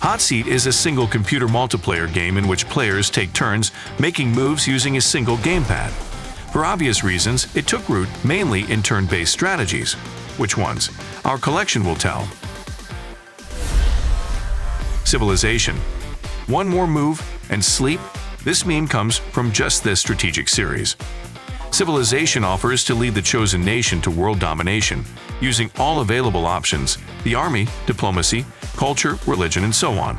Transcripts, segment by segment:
Hotseat is a single computer multiplayer game in which players take turns making moves using a single gamepad. For obvious reasons, it took root mainly in turn-based strategies. Which ones? Our collection will tell. Civilization. One more move and sleep? This meme comes from just this strategic series. Civilization offers to lead the chosen nation to world domination, using all available options: the army, diplomacy, culture, religion, and so on.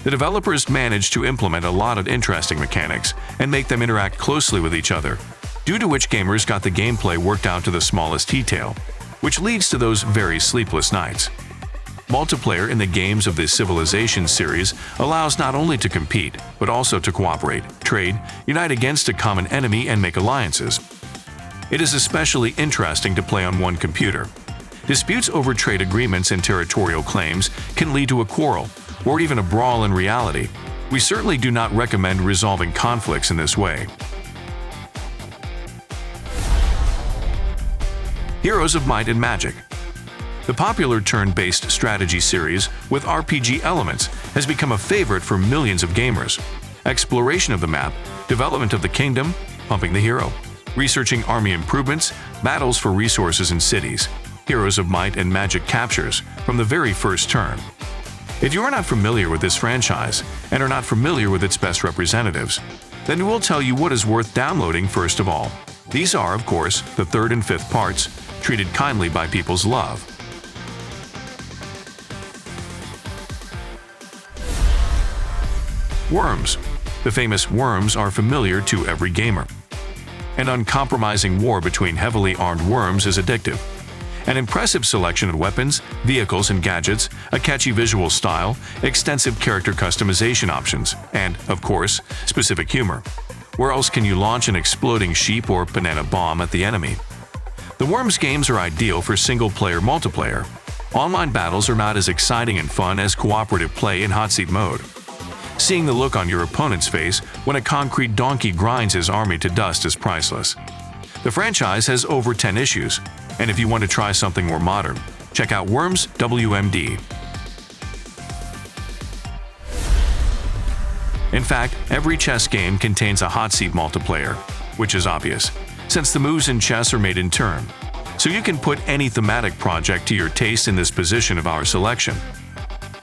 The developers managed to implement a lot of interesting mechanics and make them interact closely with each other, due to which gamers got the gameplay worked out to the smallest detail, which leads to those very sleepless nights. Multiplayer in the games of the Civilization series allows not only to compete, but also to cooperate, trade, unite against a common enemy, and make alliances. It is especially interesting to play on one computer. Disputes over trade agreements and territorial claims can lead to a quarrel, or even a brawl in reality. We certainly do not recommend resolving conflicts in this way. Heroes of Might and Magic. The popular turn-based strategy series with RPG elements has become a favorite for millions of gamers. Exploration of the map, development of the kingdom, pumping the hero, researching army improvements, battles for resources in cities. Heroes of Might and Magic captures from the very first turn. If you are not familiar with this franchise and are not familiar with its best representatives, then we'll tell you what is worth downloading first of all. These are, of course, the third and fifth parts, treated kindly by people's love. Worms. The famous worms are familiar to every gamer. An uncompromising war between heavily armed worms is addictive. An impressive selection of weapons, vehicles, and gadgets, a catchy visual style, extensive character customization options, and, of course, specific humor. Where else can you launch an exploding sheep or banana bomb at the enemy? The Worms games are ideal for single-player multiplayer. Online battles are not as exciting and fun as cooperative play in Hotseat mode. Seeing the look on your opponent's face when a concrete donkey grinds his army to dust is priceless. The franchise has over 10 issues, and if you want to try something more modern, check out Worms WMD. In fact, every chess game contains a Hotseat multiplayer, which is obvious, since the moves in chess are made in turn. So you can put any thematic project to your taste in this position of our selection.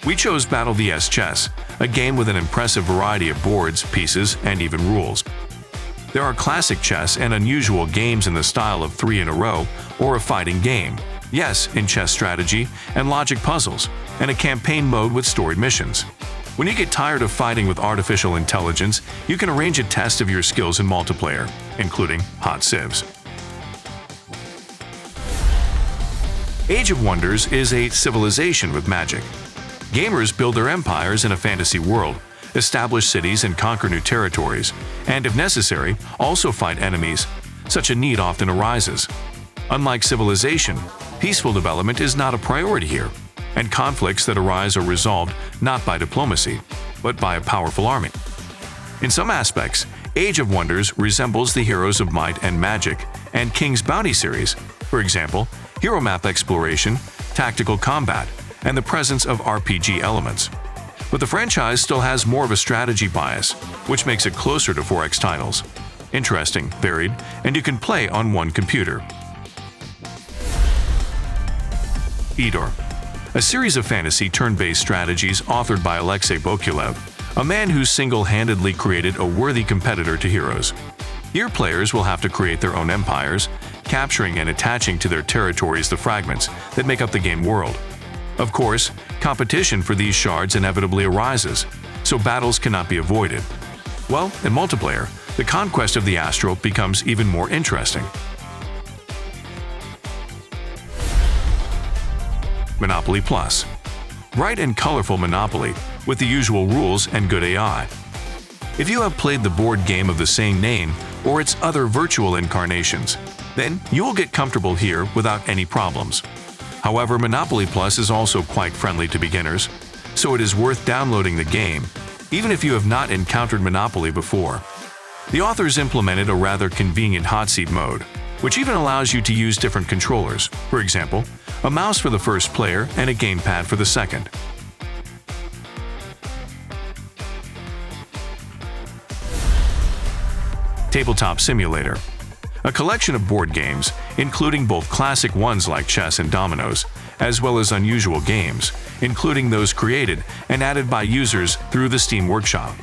We chose Battle vs Chess, a game with an impressive variety of boards, pieces, and even rules. There are classic chess and unusual games in the style of 3 in a row or a fighting game, yes, in chess strategy and logic puzzles, and a campaign mode with storied missions. When you get tired of fighting with artificial intelligence, you can arrange a test of your skills in multiplayer, including Hot Civs. Age of Wonders is a civilization with magic. Gamers build their empires in a fantasy world, establish cities and conquer new territories, and if necessary, also fight enemies. Such a need often arises. Unlike Civilization, peaceful development is not a priority here, and conflicts that arise are resolved not by diplomacy, but by a powerful army. In some aspects, Age of Wonders resembles the Heroes of Might and Magic and King's Bounty series, for example, hero map exploration, tactical combat, and the presence of RPG elements. But the franchise still has more of a strategy bias, which makes it closer to 4X titles. Interesting, varied, and you can play on one computer. Eador. A series of fantasy turn-based strategies authored by Alexei Bokulev, a man who single-handedly created a worthy competitor to heroes. Here players will have to create their own empires, capturing and attaching to their territories the fragments that make up the game world. Of course, competition for these shards inevitably arises, so battles cannot be avoided. Well, in multiplayer, the conquest of the astral becomes even more interesting. Monopoly Plus. Bright and colorful Monopoly, with the usual rules and good AI. If you have played the board game of the same name or its other virtual incarnations, then you will get comfortable here without any problems. However, Monopoly Plus is also quite friendly to beginners, so it is worth downloading the game, even if you have not encountered Monopoly before. The authors implemented a rather convenient Hotseat mode, which even allows you to use different controllers, for example, a mouse for the first player and a gamepad for the second. Tabletop Simulator, a collection of board games, including both classic ones like chess and dominoes, as well as unusual games, including those created and added by users through the Steam Workshop.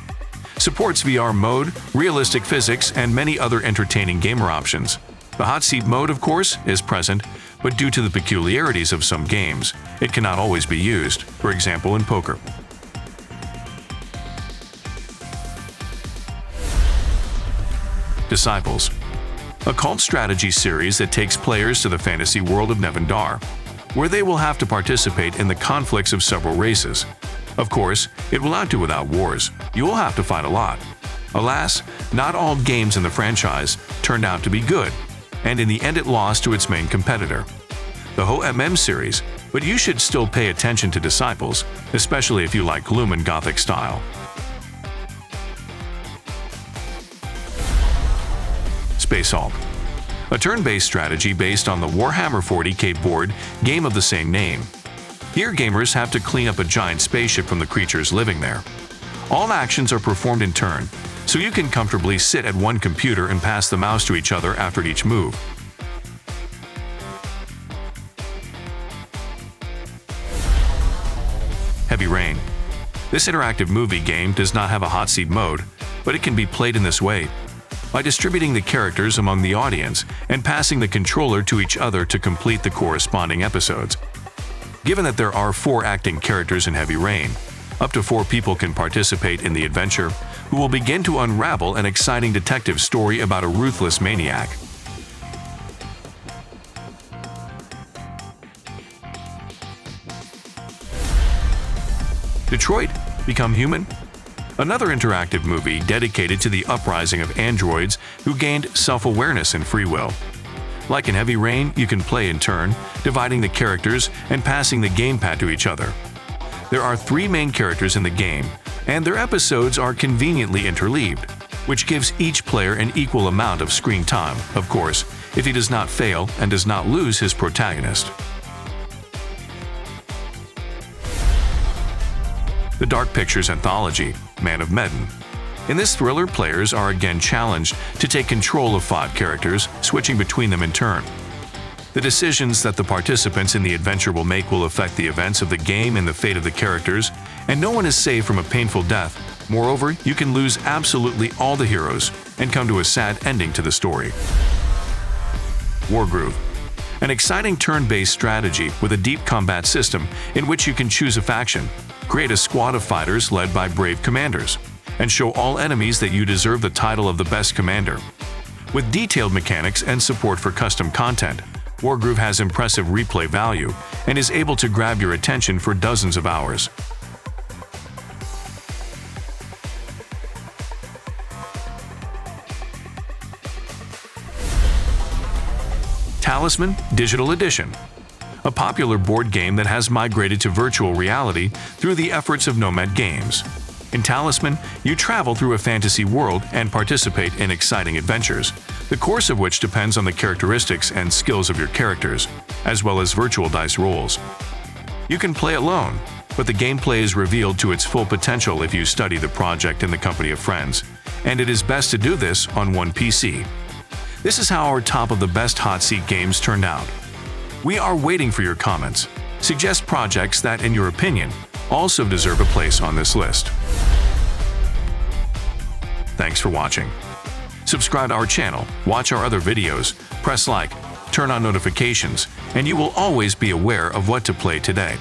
Supports VR mode, realistic physics, and many other entertaining gamer options. The Hotseat mode, of course, is present, but due to the peculiarities of some games, it cannot always be used, for example in poker. Disciples, a cult strategy series that takes players to the fantasy world of Medan, where they will have to participate in the conflicts of several races. Of course, it will not do without wars. You will have to fight a lot. Alas, not all games in the franchise turned out to be good, and in the end it lost to its main competitor, the Hotseat series, but you should still pay attention to Disciples, especially if you like gloom and gothic style. Space Hulk, a turn-based strategy based on the Warhammer 40k board game of the same name. Here gamers have to clean up a giant spaceship from the creatures living there. All actions are performed in turn, so you can comfortably sit at one computer and pass the mouse to each other after each move. Heavy Rain. This interactive movie game does not have a hot seat mode, but it can be played in this way, by distributing the characters among the audience and passing the controller to each other to complete the corresponding episodes. Given that there are 4 acting characters in Heavy Rain, up to 4 people can participate in the adventure, who will begin to unravel an exciting detective story about a ruthless maniac. Detroit: Become Human? Another interactive movie dedicated to the uprising of androids who gained self-awareness and free will. Like in Heavy Rain, you can play in turn, dividing the characters and passing the gamepad to each other. There are 3 main characters in the game, and their episodes are conveniently interleaved, which gives each player an equal amount of screen time, of course, if he does not fail and does not lose his protagonist. The Dark Pictures Anthology, Man of Medan. In this thriller, players are again challenged to take control of 5 characters, switching between them in turn. The decisions that the participants in the adventure will make will affect the events of the game and the fate of the characters, and no one is safe from a painful death. Moreover, you can lose absolutely all the heroes and come to a sad ending to the story. Wargroove, an exciting turn-based strategy with a deep combat system in which you can choose a faction, create a squad of fighters led by brave commanders, and show all enemies that you deserve the title of the best commander. With detailed mechanics and support for custom content, Wargroove has impressive replay value and is able to grab your attention for dozens of hours. Talisman Digital Edition, a popular board game that has migrated to virtual reality through the efforts of Nomad Games. In Talisman, you travel through a fantasy world and participate in exciting adventures, the course of which depends on the characteristics and skills of your characters, as well as virtual dice rolls. You can play alone, but the gameplay is revealed to its full potential if you study the project in the company of friends, and it is best to do this on one PC. This is how our top of the best hot seat games turned out. We are waiting for your comments. Suggest projects that, in your opinion, also deserve a place on this list. Thanks for watching. Subscribe to our channel, watch our other videos, press like, turn on notifications, and you will always be aware of what to play today.